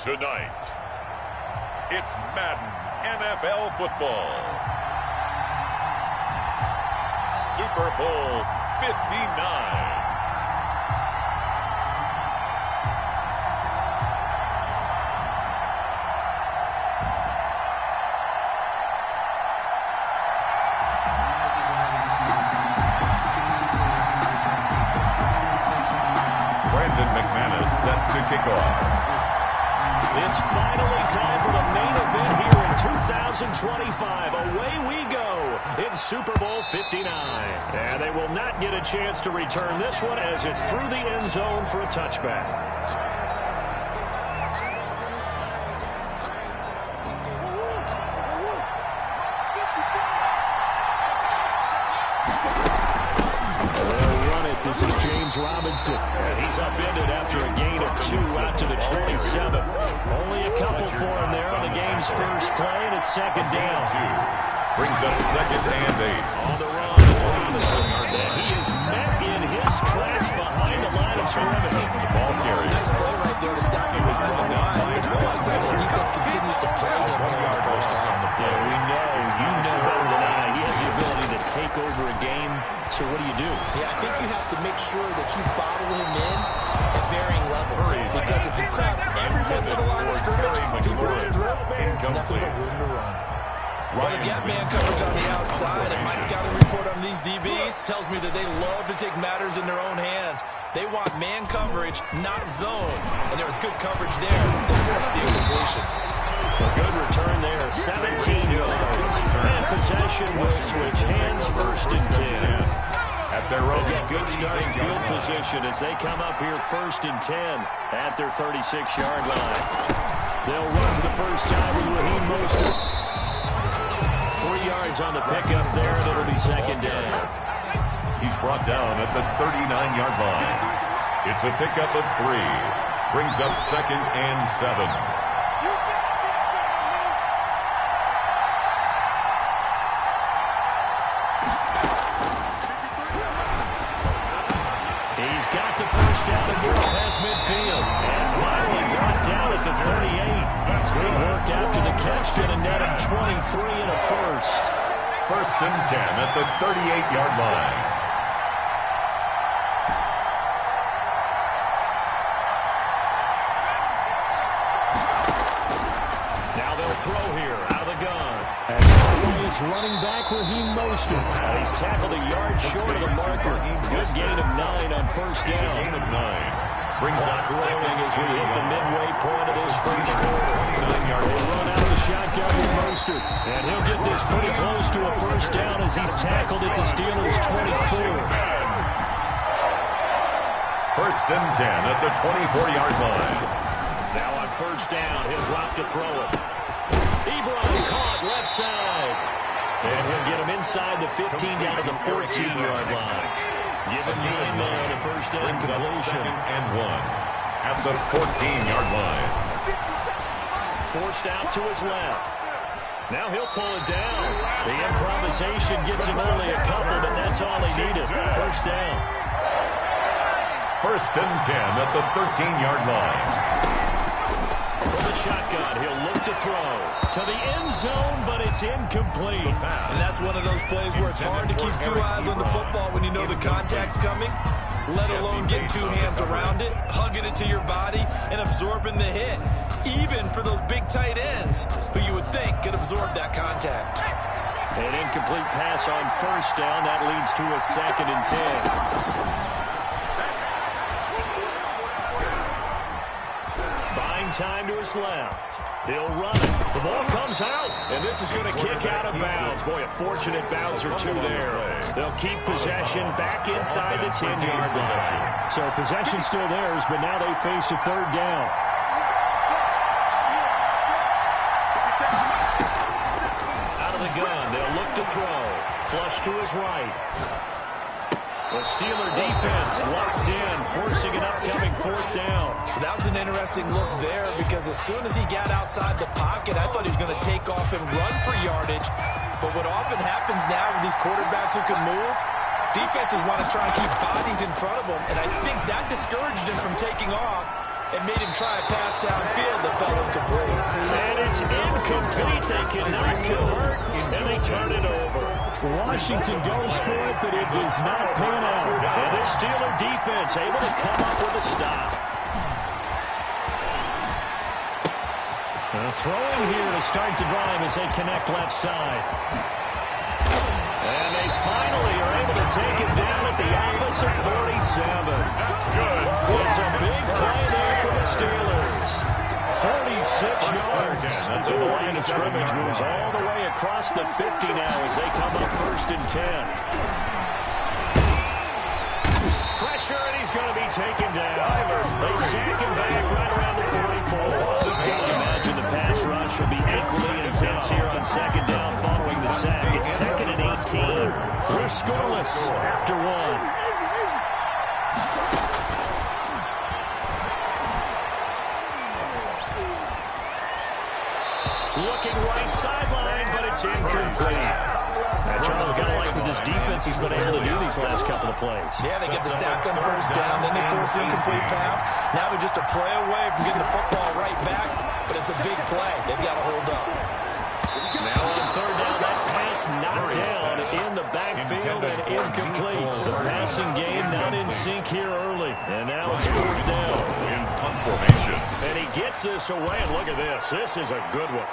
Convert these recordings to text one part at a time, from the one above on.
Tonight, it's Madden NFL football. Super Bowl 59. Set to kick off. It's finally time for the main event here in 2025. Away we go in Super Bowl 59. And they will not get a chance to return this one as it's through the end zone for a touchback. This is James Robinson, and he's upended after a gain of 2 out to the 27. Only a couple for him there on the game's first play, and it's second down. Brings up second and 8. On the run, it's Robinson, and he is met in his tracks behind the line of scrimmage. The ball carrier. Nice play right there to stop him behind the line, but I want to say this defense continues to play him here in the first half. Yeah, we know, you know better than I, he has the ability to take over a game. So what do you do? Yeah, I think you have to make sure that you bottle him in at varying levels. Because if you crowd everyone to the line of scrimmage, if he breaks through, there's nothing but room to run. Well, they've got man coverage on the outside, and my scouting report on these DBs tells me that they love to take matters in their own hands. They want man coverage, not zone. And there was good coverage there. They forced the incompletion. A good return there, 17 yards. And possession will switch hands, first and 10. At their own good starting field position as they come up here first and 10 at their 36-yard line. They'll run for the first time with Raheem Mostert. 3 yards on the pickup there, and it'll be second down. He's brought down at the 39-yard line. It's a pickup of 3. Brings up second and 7. Midfield, and finally brought down at the 38. Great work after the catch, going to net him 23 and a first. First and 10 at the 38-yard line. Now they'll throw here out of the gun. As always, running back Raheem Mostert. He's tackled a yard short of the marker. Good gain of 9 on first down. Gain of 9. Brings clock rolling as we hit the midway point of this first quarter. They run out of the shotgun with Mostert, and he'll get this pretty close to a first down as he's tackled at the Steelers' 24. First and 10 at the 24-yard line. Now on first down, he'll drop to throw it. Ebron caught left side, and he'll get him inside the 15 down to the 14-yard line. Give him 9 on a first down completion. Second and 1 at the 14-yard line. Forced out to his left. Now he'll pull it down. The improvisation gets him only a couple, but that's all he needed. First down. First and 10 at the 13-yard line. From the shotgun, he'll look to throw to the end zone, but it's incomplete. And that's one of those plays where it's hard to keep 2 eyes on the football when you know the contact's coming, let alone getting 2 hands around it, hugging it to your body, and absorbing the hit. Even for those big tight ends, who you would think could absorb that contact. An incomplete pass on first down. That leads to a second and 10. Time to his left. He'll run it. The ball comes out, and this is going to kick out of bounds. Boy, a fortunate bounce or 2 there. They'll keep possession back inside the 10-yard line. So possession still theirs, but now they face a third down. Out of the gun, they'll look to throw. Flush to his right. The Steeler defense locked in, forcing an upcoming fourth down. That was an interesting look there because as soon as he got outside the pocket, I thought he was going to take off and run for yardage. But what often happens now with these quarterbacks who can move, defenses want to try and keep bodies in front of them, and I think that discouraged him from taking off. and made him try a pass downfield that fell incomplete. And it's incomplete. They cannot convert, and they turn it over. Washington goes for it, but it does not pan out. And this Steeler defense able to come up with a stop. Throwing here to start the drive as they connect left side. And they finally are able to take it down at the opposite 47. That's good. It's a big play there for the Steelers. 46 yards. So the line of scrimmage moves all the way across the 50 now as they come up 1st and 10. Pressure, and he's going to be taken down. They sack him back right around the 44. I imagine the pass rush will be equally intense here on 2nd down following the sack. It's 2nd and 18. We're scoreless after 1. Looking right sideline, but it's incomplete. Charles, got to like with this defense he's been able to do these last couple of plays. Yeah, they get the sack on 1st down, then they force an incomplete pass. Now they're just a play away from getting the football right back, but it's a big play. They've got to hold up. Now on 3rd down, that pass knocked down in the backfield and incomplete. The passing game not in sync here early, and now it's 4th down. In punt formation. And he gets this away, and look at this. This is a good one.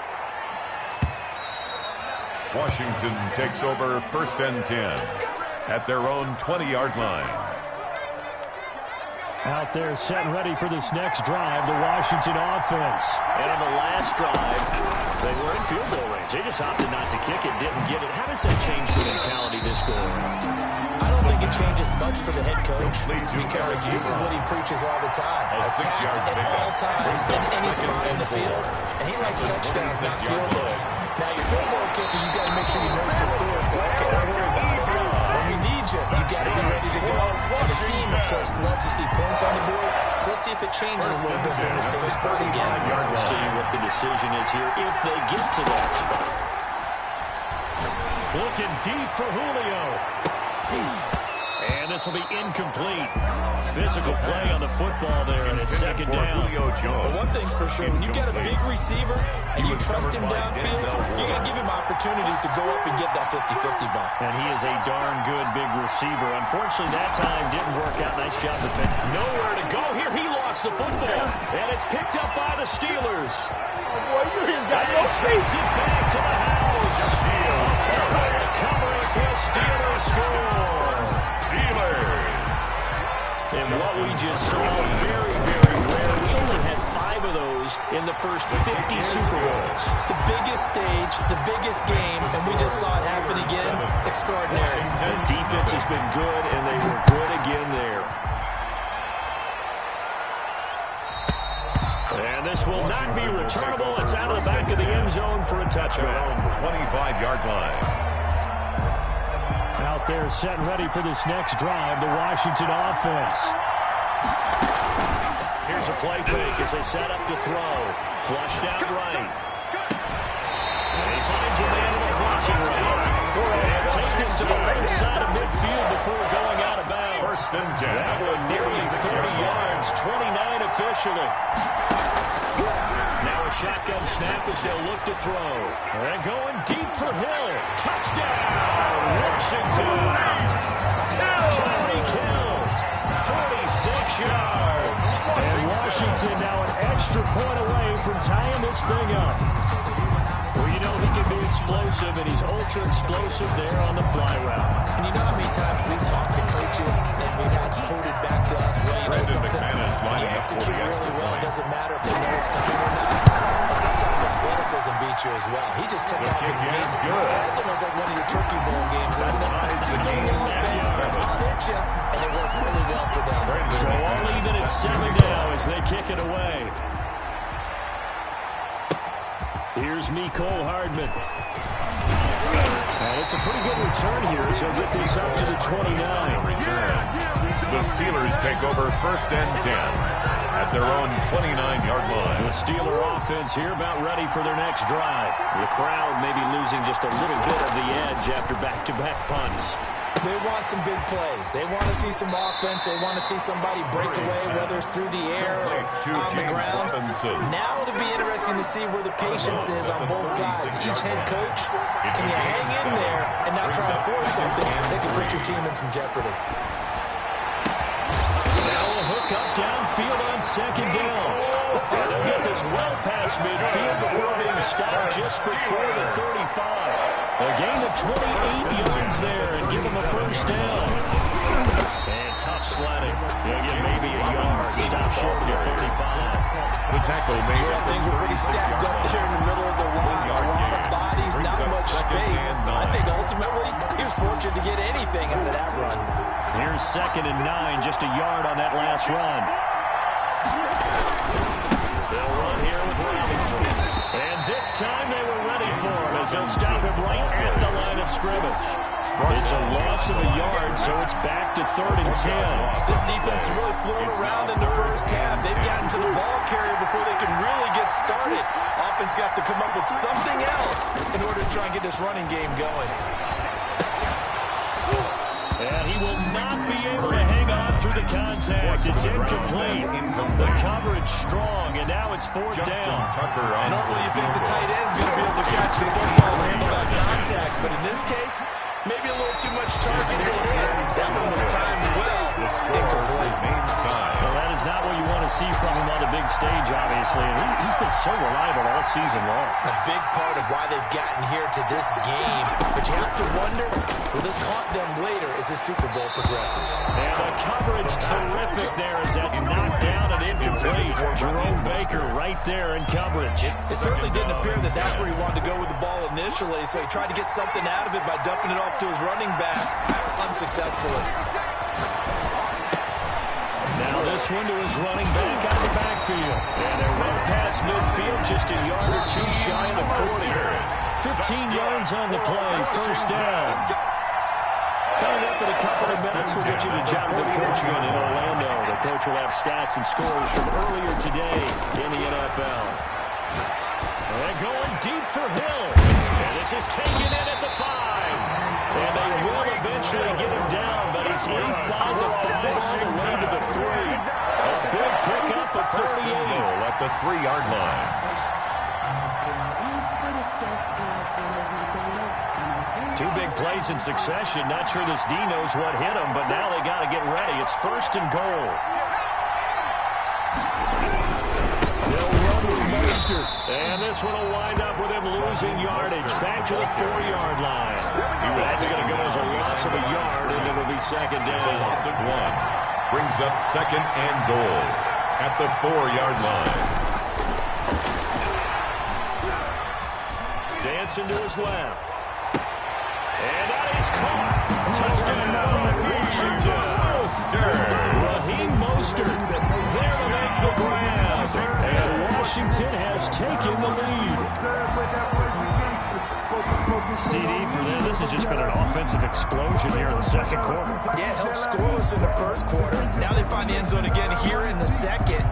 Washington takes over 1st and 10 at their own 20-yard line. Out there set and ready for this next drive, the Washington offense. And on the last drive, they were in field goal range. They just opted not to kick it, didn't get it. How does that change the mentality this goal? I don't think it changes much for the head coach because this is what he preaches all the time. Attack at all times in any spot in the field. And he likes touchdowns, not field goals. Now, your field goal kicker, you got to make sure you nurse it through and say, okay, don't worry about it. When we need you, you got to be ready to go. And the team, of course, loves to see points on the board. So let's see if it changes a little bit in the same spot again. We'll see what the decision is here if they get to that spot. Looking deep for Julio. And this will be incomplete. Physical play on the football there, and it's 2nd down. Well, one thing's for sure, when you got a big receiver and you trust him downfield, you're going to give him opportunities to go up and get that 50-50 ball. And he is a darn good big receiver. Unfortunately, that time didn't work out. Nice job defending. Nowhere to go here. He lost the football. And it's picked up by the Steelers. Boy, you got no space. Takes it back to the house. Recovery for the Steelers score. And what we just saw, very, very rare. We only had 5 of those in the first 50 Super Bowls. The biggest stage, the biggest game, and we just saw it happen again. Extraordinary. The defense has been good, and they were good again there. And this will not be returnable. It's out of the back of the end zone for a touchback. 25-yard line. Out there set and ready for this next drive, the Washington offense. Here's a play fake as they set up to throw. Flushed out right. And he finds a man in the crossing route. And take this to the other side of midfield before going out of bounds. 1st and 10. That one nearly 30 yards, 29 officially. Now a shotgun snap as they'll look to throw. And going deep for Hill. Touchdown, Washington. Tyreek Hill, 46 yards. And Washington now an extra point away from tying this thing up. Well, you know he can be explosive, and he's ultra explosive there on the fly route. And you know how many times we've talked to coaches and we've had quoted back to us, well, you know something, when you execute really well, it doesn't matter if they know it's coming or not. But sometimes athleticism beats you as well. He just took off and ran. That's almost like one of your turkey bowl games, isn't it? Just go along, man. I'll hit you. And it worked really well for them. So all even at 7 now as they kick it away. Here's Mecole Hardman. And it's a pretty good return here, so he'll get this up to the 29. The Steelers take over 1st and 10 at their own 29-yard line. The Steeler offense here about ready for their next drive. The crowd may be losing just a little bit of the edge after back-to-back punts. They want some big plays. They want to see some offense. They want to see somebody break away, whether it's through the air or on the ground. Now it'll be interesting to see where the patience is on both sides. Each head coach, can you hang in there and not try to force something that can put your team in some jeopardy? Now a hook up downfield on second down. And they'll get this well past midfield before being stopped just before the 35. A gain of 28 yards there and give them a first down. And tough sledding. They'll get maybe a yard. Stop short of the 35. The tackle made. Yeah, things were pretty stacked up there in the middle of the line. A lot of bodies, not much space. I think ultimately he was fortunate to get anything out of that run. Here's 2nd and 9, just a yard on that last run. They'll run here with Robinson. And this time they were ready for him as they'll stop him right at the line of scrimmage. It's a loss of a yard, so it's back to 3rd and 10. This defense has really flown around in the first half. They've gotten to the ball carrier before they can really get started. Offense got to come up with something else in order to try and get this running game going. And he will not be able to hang on through the contact. It's incomplete. The coverage strong, and now it's 4th down. Normally you think the tight end's going to be able to catch the football and handle that contact, but in this case, maybe a little too much target to hit. That one was timed well. Incomplete. Well, that is not what you want to see from him on the big stage, obviously. He's been so reliable all season long. A big part of why they've gotten here to this game. But you have to wonder, will this haunt them later as the Super Bowl progresses? And the coverage terrific there as that's knocked down and incomplete. Jerome Baker right there in coverage. It certainly didn't appear that that's where he wanted to go with the ball initially, so he tried to get something out of it by dumping it off to his running back unsuccessfully. Now this one to his running back out of the backfield. And they run past midfield just a yard or two shy of the 40. 15 yards on the play, first down. Coming up in a couple of minutes, we'll get you to Jonathan Coachman in Orlando. The coach will have stats and scores from earlier today in the NFL. And going deep for Hill. And this is taken in at the 5. And they will eventually get him down, but he's inside the 5 all the way to the 3. A big pickup of 38. At the 3-yard line. Two big plays in succession. Not sure this D knows what hit him, but now they got to get ready. It's 1st and goal. They'll run with Mostert. And this one will wind up with him losing yardage. Back to the 4-yard line. That's going to go as a loss of a yard, and it'll be 2nd down. Loss of 1. Brings up 2nd and goal at the 4-yard line. Dancing to his left. And that is caught. Touchdown, Washington. Raheem Mostert there to make the grab. And Washington has taken the lead. CD for them. This has just been an offensive explosion here in the 2nd quarter. Yeah, held scoreless in the 1st quarter. Now they find the end zone again here in the 2nd.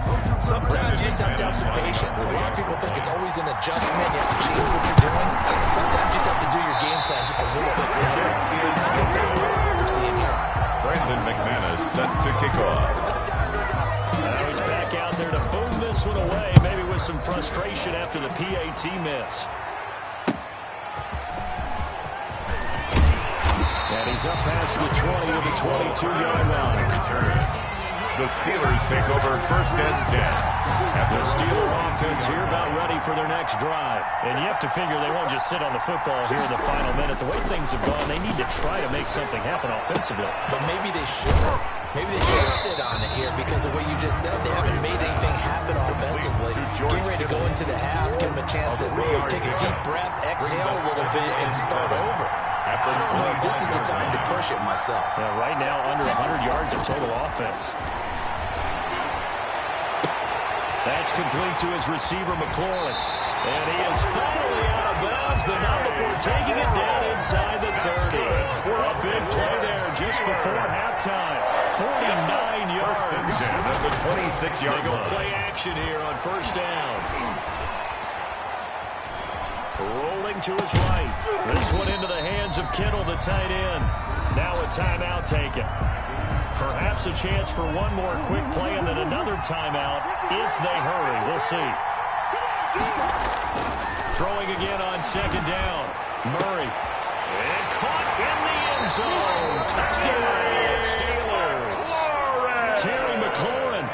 Sometimes you just have to have some patience. A lot of people think it's always an adjustment. You have to change what you're doing. Sometimes you just have to do your game plan just a little bit better. I think that's part of what we're seeing here. Brandon McManus set to kick off. Now he's back out there to boom this one away, maybe with some frustration after the PAT miss. And he's up past the 20 to the 22-yard line. The Steelers take over 1st and 10. The Steeler offense here about ready for their next drive. And you have to figure they won't just sit on the football here in the final minute. The way things have gone, they need to try to make something happen offensively. But maybe they shouldn't. Maybe they should sit on it here because of what you just said. They haven't made anything happen offensively. Getting ready to go into the half, give them a chance to take a deep breath, exhale a little bit, and start over. I don't know if this is the time to push it myself. Yeah, right now, under 100 yards of total offense. That's complete to his receiver, McLaurin. And he is finally out of bounds, but not before taking it down inside the 30. A big play there just before halftime. 49 yards. At the 26-yard They go line. play action here on 1st down. Rolling to his right. This one into the hands of Kittle, the tight end. Now a timeout taken. Perhaps a chance for one more quick play and then another timeout if they hurry. We'll see. Throwing again on second down. Murray. And caught in the end zone. Touchdown, Steelers. Terry McLaurin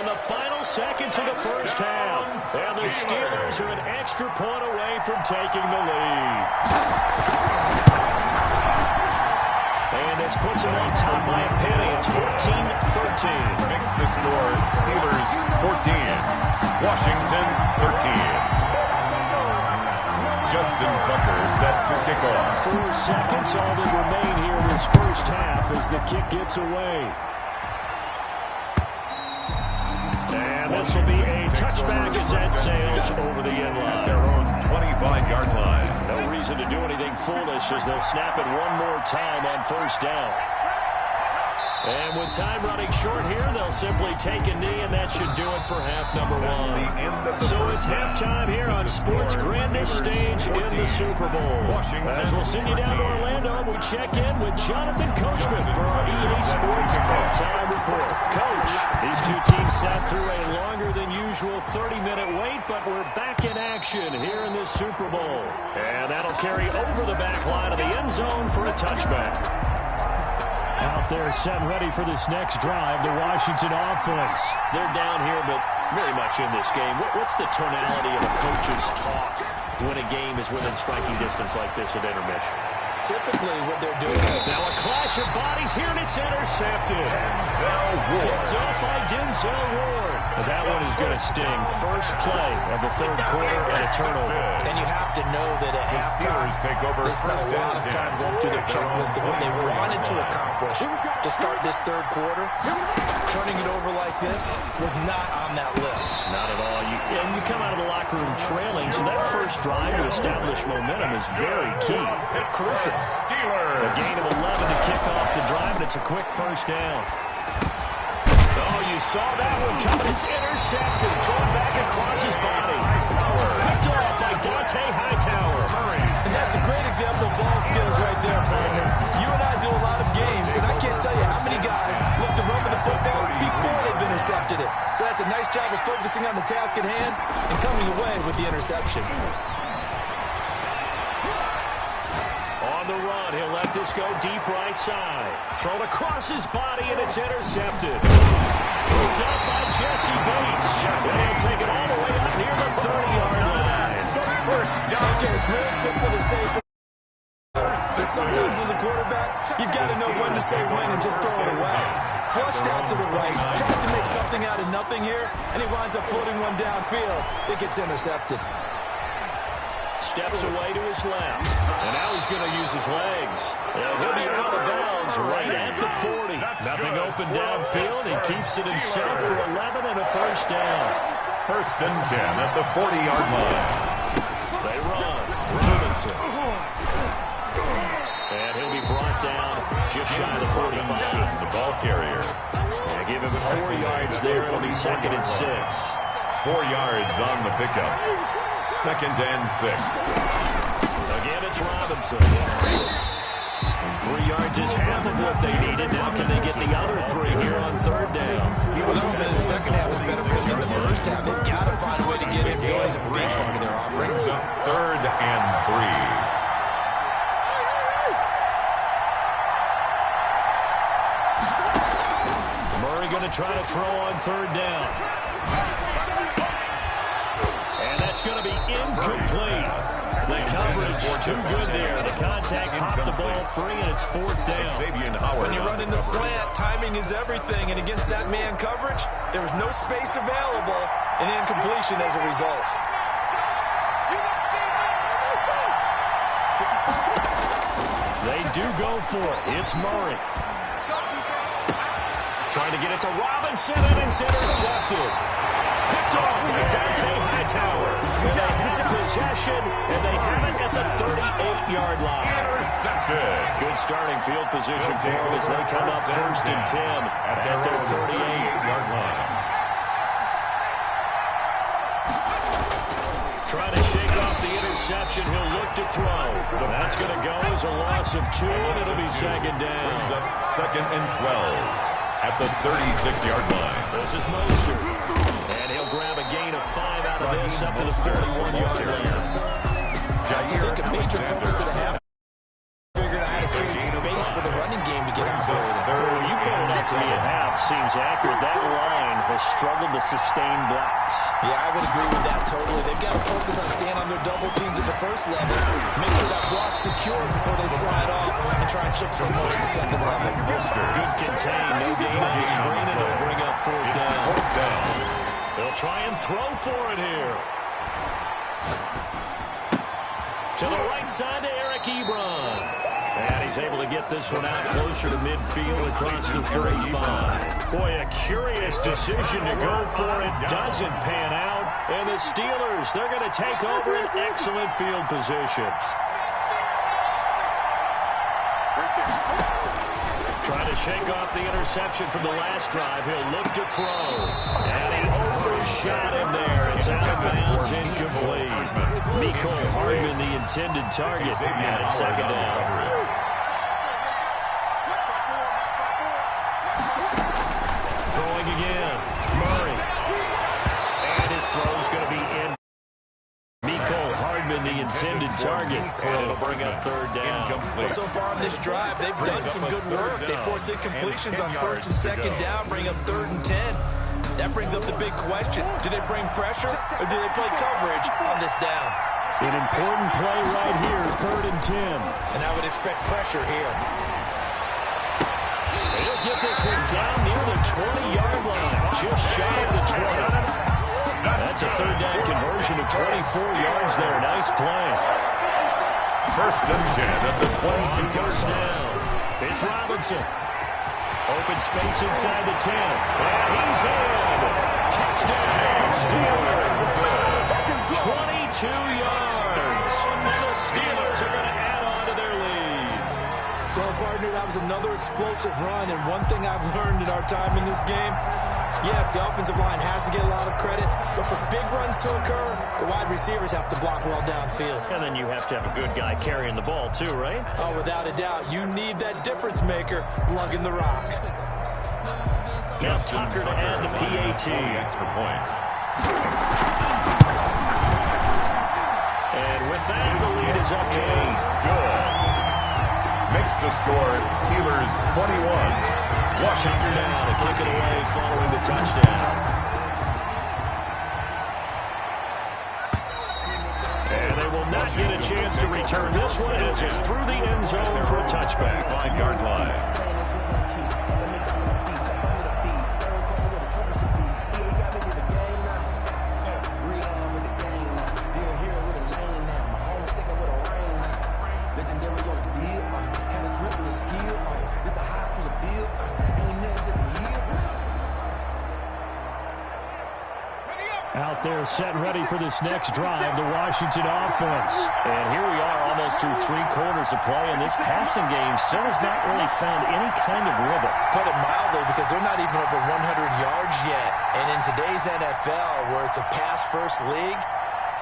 in the final seconds of the first half. And the Steelers are an extra point away from taking the lead. And this puts them on top by a penny. It's 14-13. Makes the score Steelers 14, Washington 13. Justin Tucker set to kick off. 4 seconds all that remain here in this first half as the kick gets away. And this will be a touchback as that sails over the end line. Their own 25-yard line. No reason to do anything foolish as they'll snap it one more time on first down. And with time running short here, they'll simply take a knee, and that should do it for half number one. So it's halftime here on sports' grandest stage in the Super Bowl. As we'll send you down to Orlando, we check in with Jonathan Coachman for our EA Sports halftime report. Coach, these two teams sat through a longer than usual 30-minute wait, but we're back in action here in this Super Bowl. And that'll carry over the back line of the end zone for a touchback. Out there set and ready for this next drive, the Washington offense. They're down here, but very much in this game. What's the tonality of a coach's talk when a game is within striking distance like this at intermission? Typically, what they're doing. Now a clash of bodies here, and it's intercepted. Picked up by Denzel Ward. That one is going to sting. First play of the third quarter and a turnover. And you have to know that at halftime, they spent a lot of time going through their checklist of what they wanted to accomplish to start this third quarter. Turning it over like this was not on that list. Not at all. You come out of the locker room trailing, so that first drive to establish momentum is very key. Crucial. A gain of 11 to kick off the drive, and it's a quick first down. Oh, you saw that one coming. It's intercepted. Thrown back across his body. Picked off by Hightower. And that's a great example of ball skills right there, partner. You and I do a lot of games, and I can't tell you how many guys look to run with the football before they've intercepted it. So that's a nice job of focusing on the task at hand and coming away with the interception. On the run, he'll let this go deep right side. Thrown across his body, and it's intercepted. Picked up by Jesse Bates. And he'll take it all the way up near the 30-yard line. Okay, it's real simple to say. But sometimes as a quarterback, you've got to know when to say when and just throw it away. Flushed out to the right, tries to make something out of nothing here, and he winds up floating one downfield. It gets intercepted. Steps away to his left. And now he's going to use his legs. And he'll be out of bounds right at the 40. Nothing open downfield. He keeps it himself for 11 and a first down. First and 10 at the 40-yard line. They run. Robinson. And he'll be brought down just shy of the 45. The ball carrier. And give him 4 yards there. It'll be second and 6. 4 yards on the pickup. Second and 6. Again, it's Robinson. 3 yards is half of what they needed. Now can they get the other 3 here on third down? A little bit of the second half was better than in the first half. They've got to find a way to get him going. He's a big part of their offense. Third and 3. Going to try to throw on third down. And that's going to be incomplete. The coverage too good there. The contact popped the ball free, and it's fourth down. When you run into slant, timing is everything. And against that man coverage, there was no space available, and incompletion as a result. They do go for it. It's Murray. Trying to get it to Robinson, and it's intercepted. Picked off by Hightower. And they have possession, and they have it at the 38-yard line. Intercepted. Good starting field position for them as they come up first and 10 at their 38-yard line. Trying to shake off the interception. interception. He'll look to throw. That's going to go as a loss of 2, and it'll be second down. Brings up 2nd and 12 at the 36-yard line. This is Mostert. And he'll grab a gain of 5 out of this up to the 31-yard line. I think a major focus of the half figured out how to create space for the running game to get operated. Well, you pointed out to me at half seems accurate. That line has struggled to sustain blocks. Yeah, I would agree with that totally. They've got to focus on staying on their double teams at the first level, make sure that block's secure before they slide off, and try and chip someone at the second level. Good contain, no gain on the screen, and they'll bring up 4th down. They'll try and throw for it here. To the right side to Eric Ebron. And he's able to get this one out closer to midfield across the 35. Boy, a curious decision to go for it. Doesn't pan out. And the Steelers, they're going to take over an excellent field position. Trying to shake off the interception from the last drive. He'll look to throw. And he overshot him there. It's out of bounds, incomplete. Mecole Hardman, the intended target, and it's second down. Throwing again. Murray. And his throw's going to be in. Mecole Hardman, the intended target, and it'll bring up 3rd down. Well, so far on this drive, they've done some good work. They force incompletions on 1st and 2nd down, bring up 3rd and 10. That brings up the big question. Do they bring pressure, or do they play coverage on this down? An important play right here, 3rd and 10. And I would expect pressure here. He'll get this one down near the 20-yard line, just shy of the 20. That's a 3rd down conversion of 24 yards there. Nice play. 1st and 10 at the 20. 1st down. It's Robinson. Open space inside the 10. And he's in. Touchdown, Steelers. 22 yards. And the Steelers are going to add on to their lead. Well, partner, that was another explosive run. And one thing I've learned in our time in this game, yes, the offensive line has to get a lot of credit, but for big runs to occur, the wide receivers have to block well downfield. And then you have to have a good guy carrying the ball too, right? Oh, without a doubt. You need that difference maker lugging the rock. Now Tucker to add the PAT. Extra point. And with that, the lead is up to 8. Good. Makes the score Steelers 21. Tucker down to kick it away following the touchdown. And they will not get a chance to return this one as it's through the end zone for a touchback. 5-yard line. Out there set ready for this next drive, the Washington offense. And here we are almost through 3 quarters of play, and this passing game still has not really found any kind of rhythm. Put it mildly, because they're not even over 100 yards yet. And in today's NFL, where it's a pass-first league,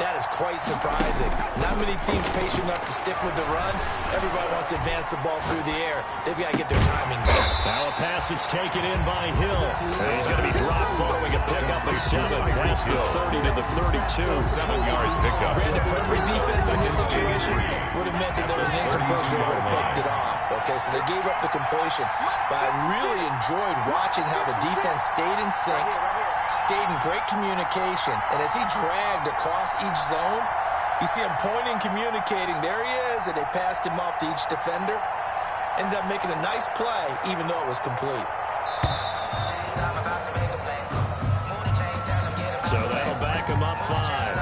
that is quite surprising. Not many teams patient enough to stick with the run. Everybody wants to advance the ball through the air. They've got to get their timing back. Now a pass that's taken in by Hill. And he's going to be dropped following a pickup of 7 past the 30 to the 32. 7-yard pickup. Brandon, perfect defense in this situation would have meant that there was an incompletion that would have picked it off. Okay, so they gave up the completion. But I really enjoyed watching how the defense stayed in sync, stayed in great communication, and as he dragged across each zone, you see him pointing, communicating. There he is, and they passed him off to each defender. Ended up making a nice play, even though it was complete. So that'll back him up 5.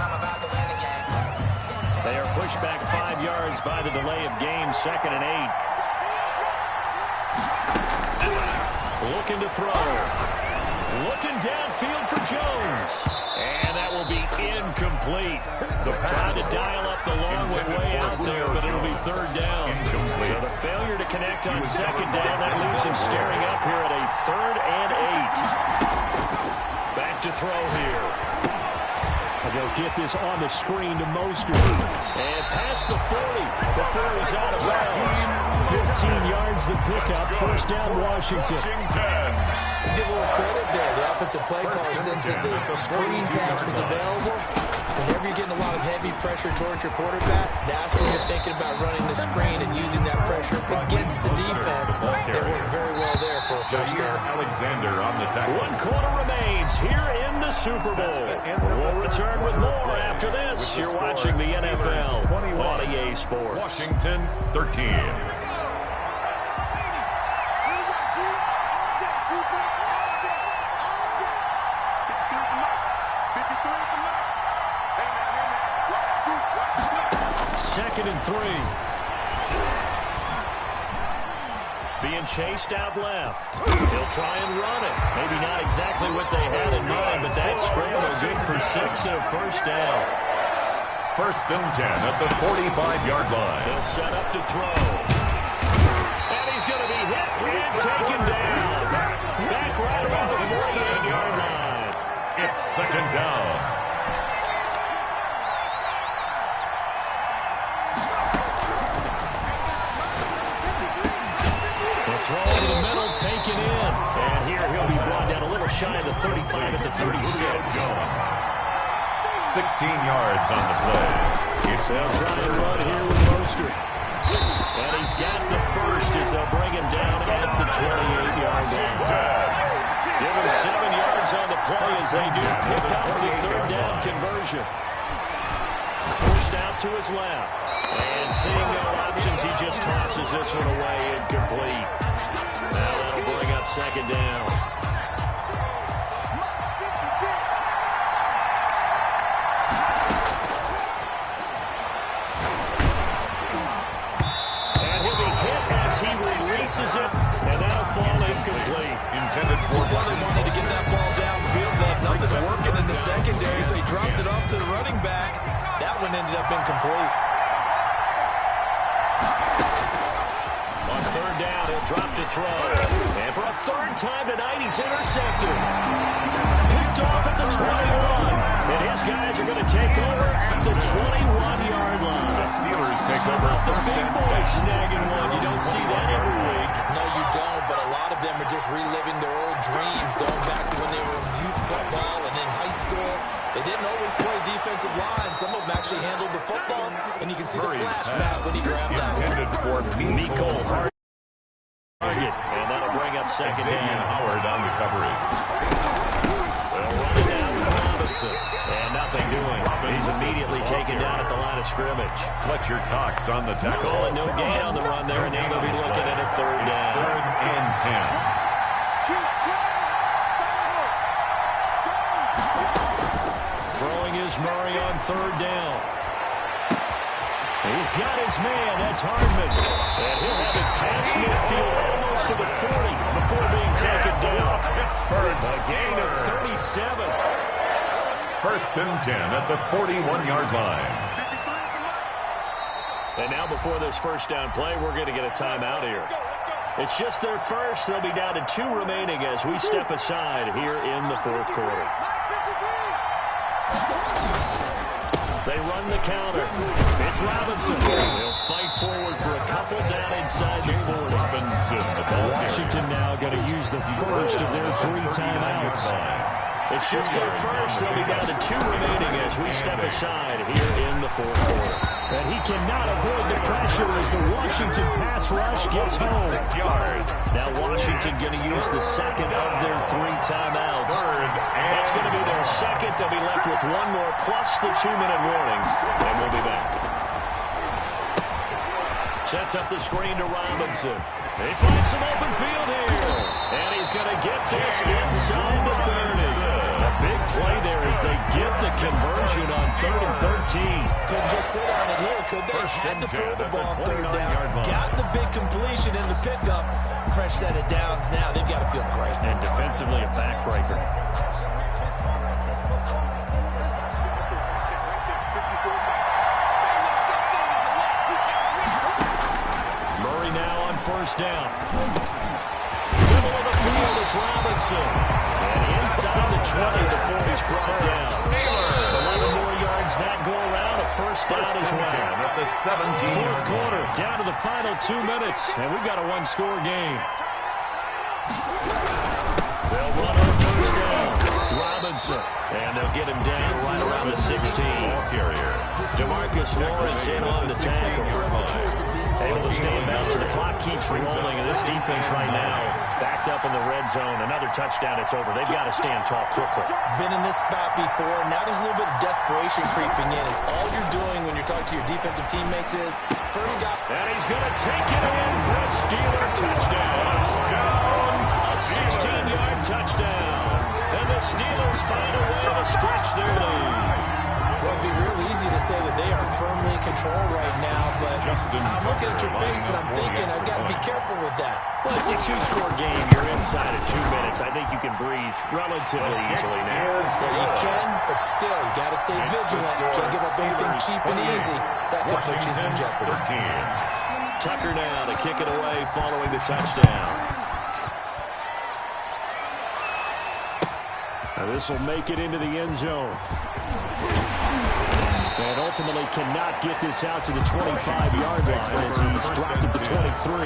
They are pushed back 5 yards by the delay of game, 2nd and 8. Looking to throw. Looking downfield for Jones. And that will be incomplete. Trying to dial up the long way out there, but it'll be 3rd down. So the failure to connect on 2nd down, that leaves him staring up here at a 3rd and 8. Back to throw here. They'll get this on the screen to Mostert. And past the 40 before he's out of bounds. 15 yards the pickup. First down, Washington. Let's give a little credit there. The offensive play caller said that the screen pass was available. Whenever you're getting a lot of heavy pressure towards your quarterback, that's when you're thinking about running the screen and using that pressure against the defense. It worked very well there for a first down. Alexander on the tackle. 1 quarter remains here in the Super Bowl. We'll return with more after this. You're watching the NFL on EA Sports. Washington 13. Second and 3. Being chased out left. He'll try and run it. Maybe not exactly what they had in mind, but that scramble good for 6 and a first down. First and 10 at the 45-yard line. He'll set up to throw. And he's going to be hit and taken down. Back right around the 48-yard line. It's second down. Throw over the middle, taken in. And here he'll be brought down a little shy of the 35 at the 36. 16 yards on the play. They'll try and run here with Mostert. And he's got the first as they'll bring him down at the 28-yard line. Give him 7 yards on the play as they do pick up the third down conversion. Forced out to his left. And seeing no options, he just tosses this one away incomplete. Now that'll bring up second down. And he'll be hit as he releases it, and that'll fall incomplete. Intended for Until they wanted to get that ball downfield, but nothing working in the secondary, so he dropped it off to the running back. That one ended up incomplete. On third down, he'll drop to throw. And for a third time tonight, he's intercepted. Picked off at the 21. And his guys are going to take over at the 21-yard line. The Steelers take over. The big boys snagging one. You don't see that every week. No, you don't, but a lot of them are just reliving their old dreams, going back to when they were in youth football and in high school. They didn't always play defensive line. Some of them actually handled the football, and you can see the flashback when he grabbed that one. Intended for Nicole Hart. And that'll bring up second down. Howard on the coverage. They'll run it down with Robinson. And nothing doing. He's immediately taken down at the line of scrimmage. Fletcher Cox on the tackle. Calling no gain on the run there, and now they'll be looking at a third down. Third and 10. Throwing is Murray on third down. He's got his man. That's Hardman. And he'll have it past midfield almost to the 40 before being taken down. A gain of 37. First and 10 at the 41-yard line. And now before this first down play, we're going to get a timeout here. It's just their first. They'll be down to 2 remaining as we step aside here in the fourth quarter. They run the counter. It's Robinson. They'll fight forward for a couple down inside the 40. Washington now going to use the first of their 3 timeouts. It's just their first. They'll be down to 2 remaining as we step aside here in the fourth quarter. And he cannot avoid the pressure as the Washington pass rush gets home. 6 yards. Now Washington going to use the second of their 3 timeouts. That's going to be their second. They'll be left with 1 more plus the 2-minute warning. And we'll be back. Sets up the screen to Robinson. They find some open field here. And he's going to get this inside the 30. A big play there as they get the conversion on 3rd and 13. Couldn't just sit on it here, could they? Had to throw the ball on third down. Got the big completion in the pickup. Fresh set of downs now. They've got to feel great. And defensively a backbreaker. Murray now on first down. Middle of the field, it's Robinson. And inside the 20 before he's brought down. 11 more wins that go-around, a first down as well. At the 17. Fourth quarter, down to the final 2 minutes, and we've got a one-score game. They'll run on first down. Robinson, and they'll get him down right around the 16. DeMarcus Lawrence in on the tackle. Able to stay in bounds, so the clock keeps rolling, and this defense right now backed up in the red zone. Another touchdown, it's over. They've got to stand tall quickly. Been in this spot before. Now there's a little bit of desperation creeping in, and all you're doing when you're talking to your defensive teammates is first guy. And he's going to take it in for a Steeler touchdown. A 16-yard touchdown. And the Steelers find a way to stretch their lead. Well, it'd be real easy to say that they are firmly in control right now, but I'm looking at your face and I'm thinking I've got to be careful with that. Well, it's a two-score game. You're inside of 2 minutes. I think you can breathe relatively easily now. Yeah, you can, but still, you got to stay vigilant. Can't give up anything cheap and easy. That could put you in some jeopardy. Tucker now to kick it away following the touchdown. Now this will make it into the end zone. And ultimately cannot get this out to the 25-yard line as he's dropped it to 23.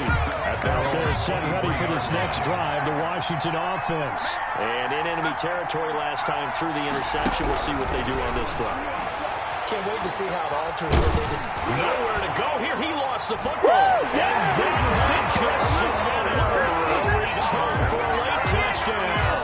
They're set ready for this next drive, the Washington offense. And in enemy territory last time through the interception. We'll see what they do on this drive. Can't wait to see how it alters what they just... Nowhere to go here. He lost the football. And then just cemented a return for a late touchdown.